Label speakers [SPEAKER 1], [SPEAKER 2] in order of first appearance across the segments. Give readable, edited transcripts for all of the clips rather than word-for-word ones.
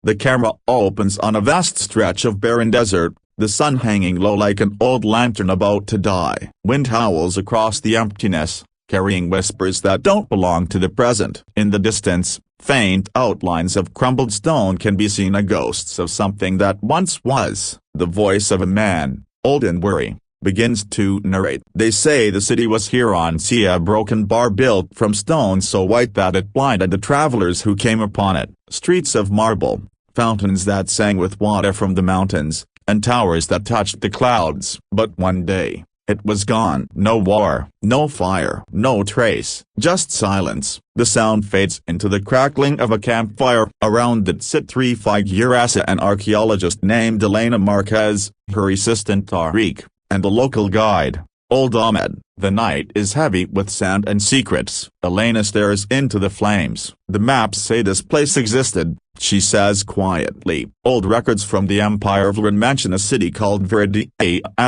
[SPEAKER 1] The camera opens on a vast stretch of barren desert, the sun hanging low like an old lantern about to die. Wind howls across the emptiness, carrying whispers that don't belong to the present. In the distance, faint outlines of crumbled stone can be seen, ghosts of something that once was. The voice of a man, old and weary, begins to narrate. They say the city was here on a broken bar built from stone so white that it blinded the travelers who came upon it. Streets of marble, fountains that sang with water from the mountains, and towers that touched the clouds. But one day, it was gone. No war, no fire, no trace, just silence. The sound fades into the crackling of a campfire. Around it sit three figuras: an archaeologist named Elena Marquez, her assistant Tariq, and a local guide, old Ahmed. The night is heavy with sand and secrets. Elena stares into the flames. The maps say this place existed, she says quietly. Old records from the Empire of Iran mention a city called Veridia,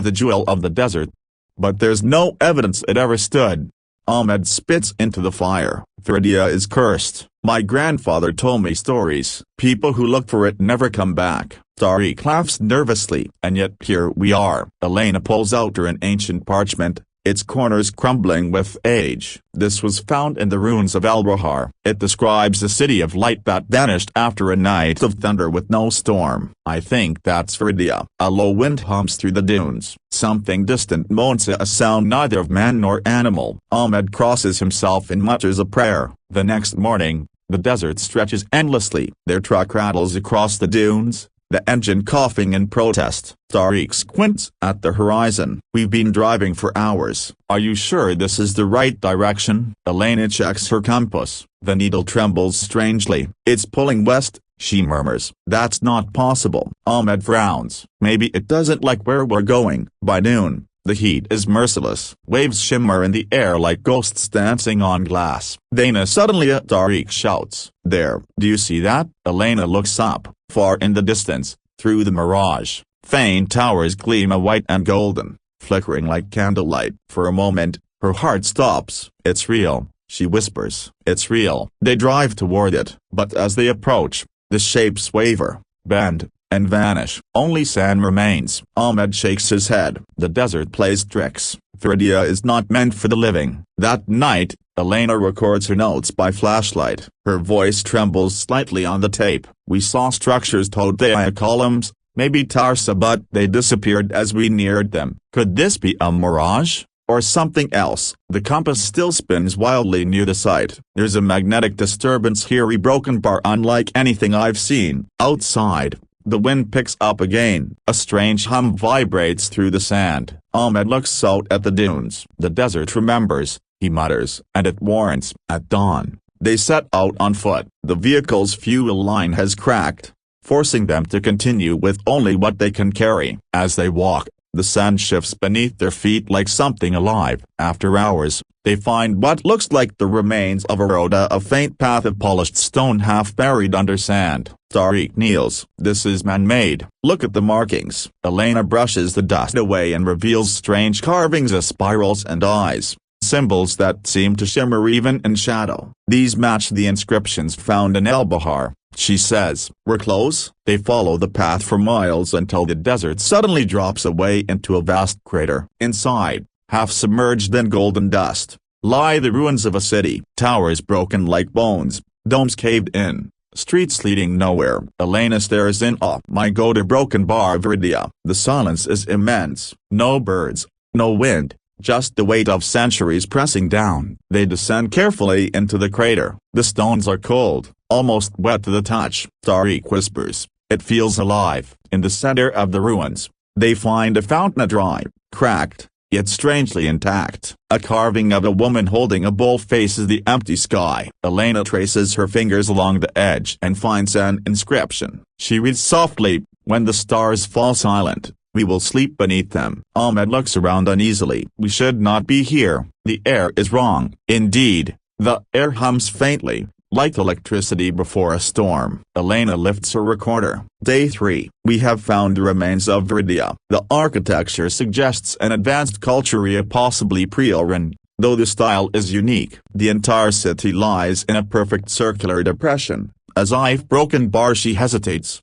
[SPEAKER 1] the jewel of the desert. But there's no evidence it ever stood. Ahmed spits into the fire. Veridia is cursed. My grandfather told me stories. People who look for it never come back. Tariq laughs nervously. And yet here we are. Elena pulls out an ancient parchment, its corners crumbling with age. This was found in the ruins of Al-Bahar. It describes a city of light that vanished after a night of thunder with no storm. I think that's Veridia. A low wind hums through the dunes. Something distant moans, a sound neither of man nor animal. Ahmed crosses himself and mutters a prayer. The next morning, the desert stretches endlessly. Their truck rattles across the dunes, the engine coughing in protest. Tariq squints at the horizon. We've been driving for hours. Are you sure this is the right direction? Elena checks her compass. The needle trembles strangely. It's pulling west, she murmurs. That's not possible. Ahmed frowns. Maybe it doesn't like where we're going. By noon, the heat is merciless. Waves shimmer in the air like ghosts dancing on glass. Dana suddenly Tariq shouts. There, do you see that? Elena looks up. Far in the distance, through the mirage, faint towers gleam white and golden, flickering like candlelight. For a moment, her heart stops. It's real, she whispers. It's real. They drive toward it. But as they approach, the shapes waver, bend, and vanish. Only sand remains. Ahmed shakes his head. The desert plays tricks. Veridia is not meant for the living. That night, Elena records her notes by flashlight. Her voice trembles slightly on the tape. We saw structures towed via columns, maybe Tarsa, but they disappeared as we neared them. Could this be a mirage? Or something else? The compass still spins wildly near the site. There's a magnetic disturbance here, a broken bar unlike anything I've seen. Outside, the wind picks up again. A strange hum vibrates through the sand. Ahmed looks out at the dunes. The desert remembers, he mutters. And it warns. At dawn, they set out on foot. The vehicle's fuel line has cracked, forcing them to continue with only what they can carry. As they walk, the sand shifts beneath their feet like something alive. After hours, they find what looks like the remains of a road, a faint path of polished stone half buried under sand. Tariq kneels. This is man-made. Look at the markings. Elena brushes the dust away and reveals strange carvings of spirals and eyes. Symbols that seem to shimmer even in shadow. These match the inscriptions found in Al-Bahar, she says. We're close. They follow the path for miles until the desert suddenly drops away into a vast crater. Inside, half submerged in golden dust, lie the ruins of a city. Towers broken like bones, domes caved in, streets leading nowhere. Elena stares in awe. My go to broken bar Veridia. The silence is immense. No birds, no wind, just the weight of centuries pressing down. They descend carefully into the crater. The stones are cold, almost wet to the touch. Tariq whispers. It feels alive. In the center of the ruins, they find a fountain, dry, cracked, yet strangely intact. A carving of a woman holding a bowl faces the empty sky. Elena traces her fingers along the edge and finds an inscription. She reads softly, when the stars fall silent, we will sleep beneath them. Ahmed looks around uneasily. We should not be here. The air is wrong. Indeed, the air hums faintly, like electricity before a storm. Elena lifts her recorder. Day 3. We have found the remains of Veridia. The architecture suggests an advanced culture, possibly pre-Iran, though the style is unique. The entire city lies in a perfect circular depression, as a broken bar. She hesitates.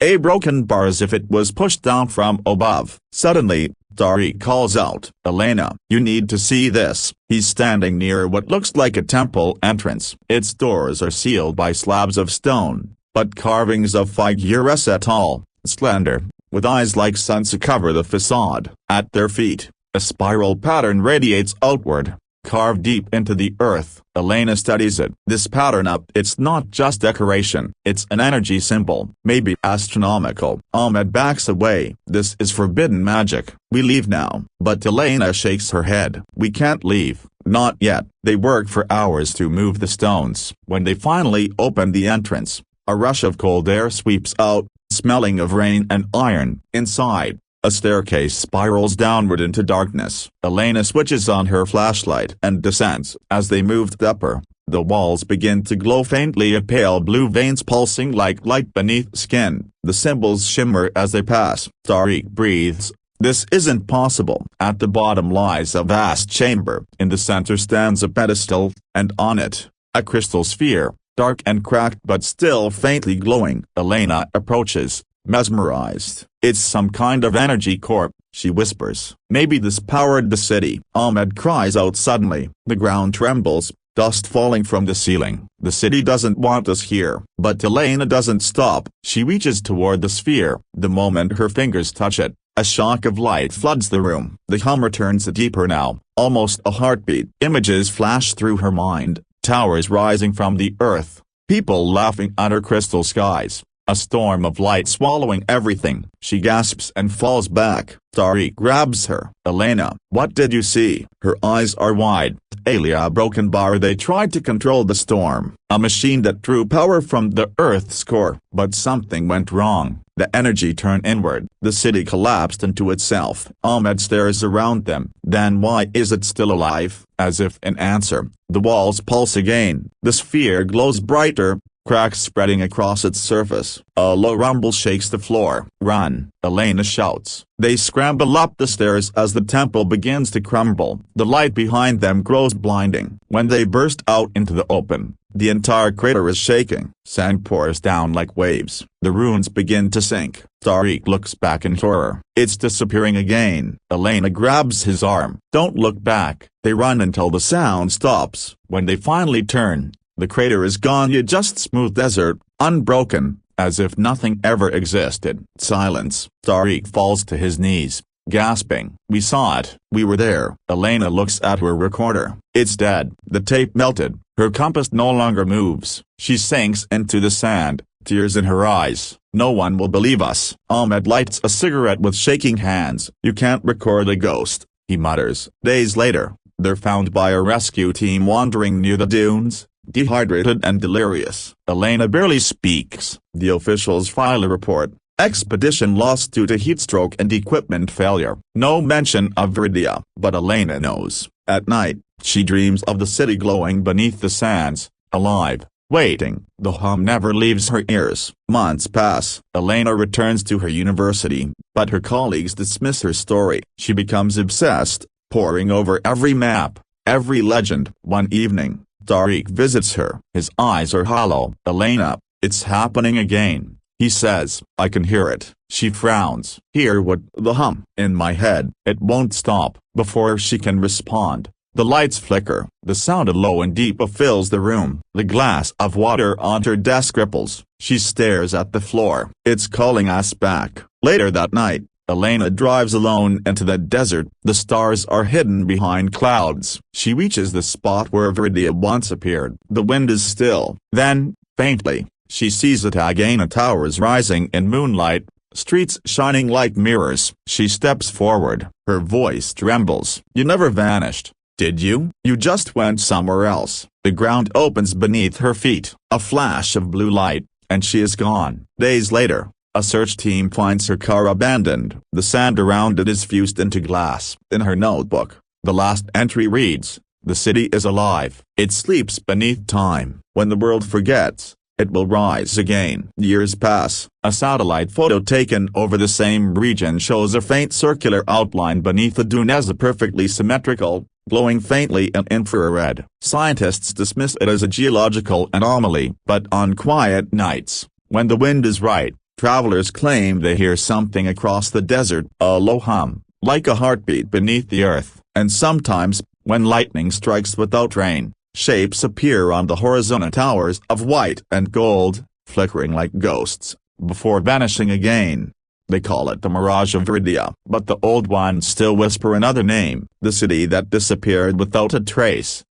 [SPEAKER 1] A broken bar, as if it was pushed down from above. Suddenly, Tariq calls out, "Elena, you need to see this." He's standing near what looks like a temple entrance. Its doors are sealed by slabs of stone, but carvings of figures tall, slender, with eyes like suns to cover the facade. At their feet, a spiral pattern radiates outward, carved deep into the earth. Elena studies it. This pattern it's not just decoration, it's an energy symbol, maybe astronomical. Ahmed backs away. "This is forbidden magic. We leave now." But Elena shakes her head. "We can't leave, not yet." They work for hours to move the stones. When they finally open the entrance, a rush of cold air sweeps out, smelling of rain and iron. Inside, a staircase spirals downward into darkness. Elena switches on her flashlight and descends. As they move upper, the walls begin to glow faintly, a pale blue veins pulsing like light beneath skin. The symbols shimmer as they pass. Tariq breathes. This isn't possible. At the bottom lies a vast chamber. In the center stands a pedestal, and on it, a crystal sphere, dark and cracked but still faintly glowing. Elena approaches, mesmerized. "It's some kind of energy core," she whispers. "Maybe this powered the city." Ahmed cries out suddenly. The ground trembles, dust falling from the ceiling. "The city doesn't want us here." But Elena doesn't stop. She reaches toward the sphere. The moment her fingers touch it, a shock of light floods the room. The hum returns deeper now, almost a heartbeat. Images flash through her mind, towers rising from the earth, people laughing under crystal skies. A storm of light swallowing everything. She gasps and falls back. Tariq grabs her. "Elena, what did you see?" Her eyes are wide. A broken bar. They tried to control the storm. A machine that drew power from the Earth's core. But something went wrong. The energy turned inward. The city collapsed into itself. Ahmed stares around them. "Then why is it still alive?" As if in answer, the walls pulse again. The sphere glows brighter, cracks spreading across its surface. A low rumble shakes the floor. "Run!" Elena shouts. They scramble up the stairs as the temple begins to crumble. The light behind them grows blinding. When they burst out into the open, the entire crater is shaking. Sand pours down like waves. The ruins begin to sink. Tariq looks back in horror. It's disappearing again. Elena grabs his arm. "Don't look back." They run until the sound stops. When they finally turn, the crater is gone, yet just smooth desert, unbroken, as if nothing ever existed. Silence. Tariq falls to his knees, gasping. "We saw it. We were there." Elena looks at her recorder. It's dead. The tape melted. Her compass no longer moves. She sinks into the sand, tears in her eyes. "No one will believe us." Ahmed lights a cigarette with shaking hands. "You can't record a ghost," he mutters. Days later, they're found by a rescue team wandering near the dunes, dehydrated and delirious. Elena barely speaks. The officials file a report. Expedition lost due to heatstroke and equipment failure. No mention of Veridia. But Elena knows. At night, she dreams of the city glowing beneath the sands, alive, waiting. The hum never leaves her ears. Months pass. Elena returns to her university, but her colleagues dismiss her story. She becomes obsessed, poring over every map, every legend. One evening, Tariq visits her. His eyes are hollow. "Elena, it's happening again," he says. "I can hear it." She frowns. "Hear what?" "The hum." "In my head." It won't stop. Before she can respond, the lights flicker. The sound of low and deep fills the room. The glass of water on her desk ripples. She stares at the floor. "It's calling us back." Later that night, Elena drives alone into the desert. The stars are hidden behind clouds. She reaches the spot where Veridia once appeared. The wind is still. Then, faintly, she sees the Tagana towers rising in moonlight, streets shining like mirrors. She steps forward. Her voice trembles. "You never vanished, did you? You just went somewhere else." The ground opens beneath her feet. A flash of blue light, and she is gone. Days later, a search team finds her car abandoned. The sand around it is fused into glass. In her notebook, the last entry reads, "The city is alive. It sleeps beneath time. When the world forgets, it will rise again." Years pass. A satellite photo taken over the same region shows a faint circular outline beneath the dunes, perfectly symmetrical, glowing faintly in infrared. Scientists dismiss it as a geological anomaly. But on quiet nights, when the wind is right, travelers claim they hear something across the desert, a low hum, like a heartbeat beneath the earth. And sometimes, when lightning strikes without rain, shapes appear on the horizon, towers of white and gold, flickering like ghosts, before vanishing again. They call it the Mirage of Veridia. But the old ones still whisper another name, the city that disappeared without a trace.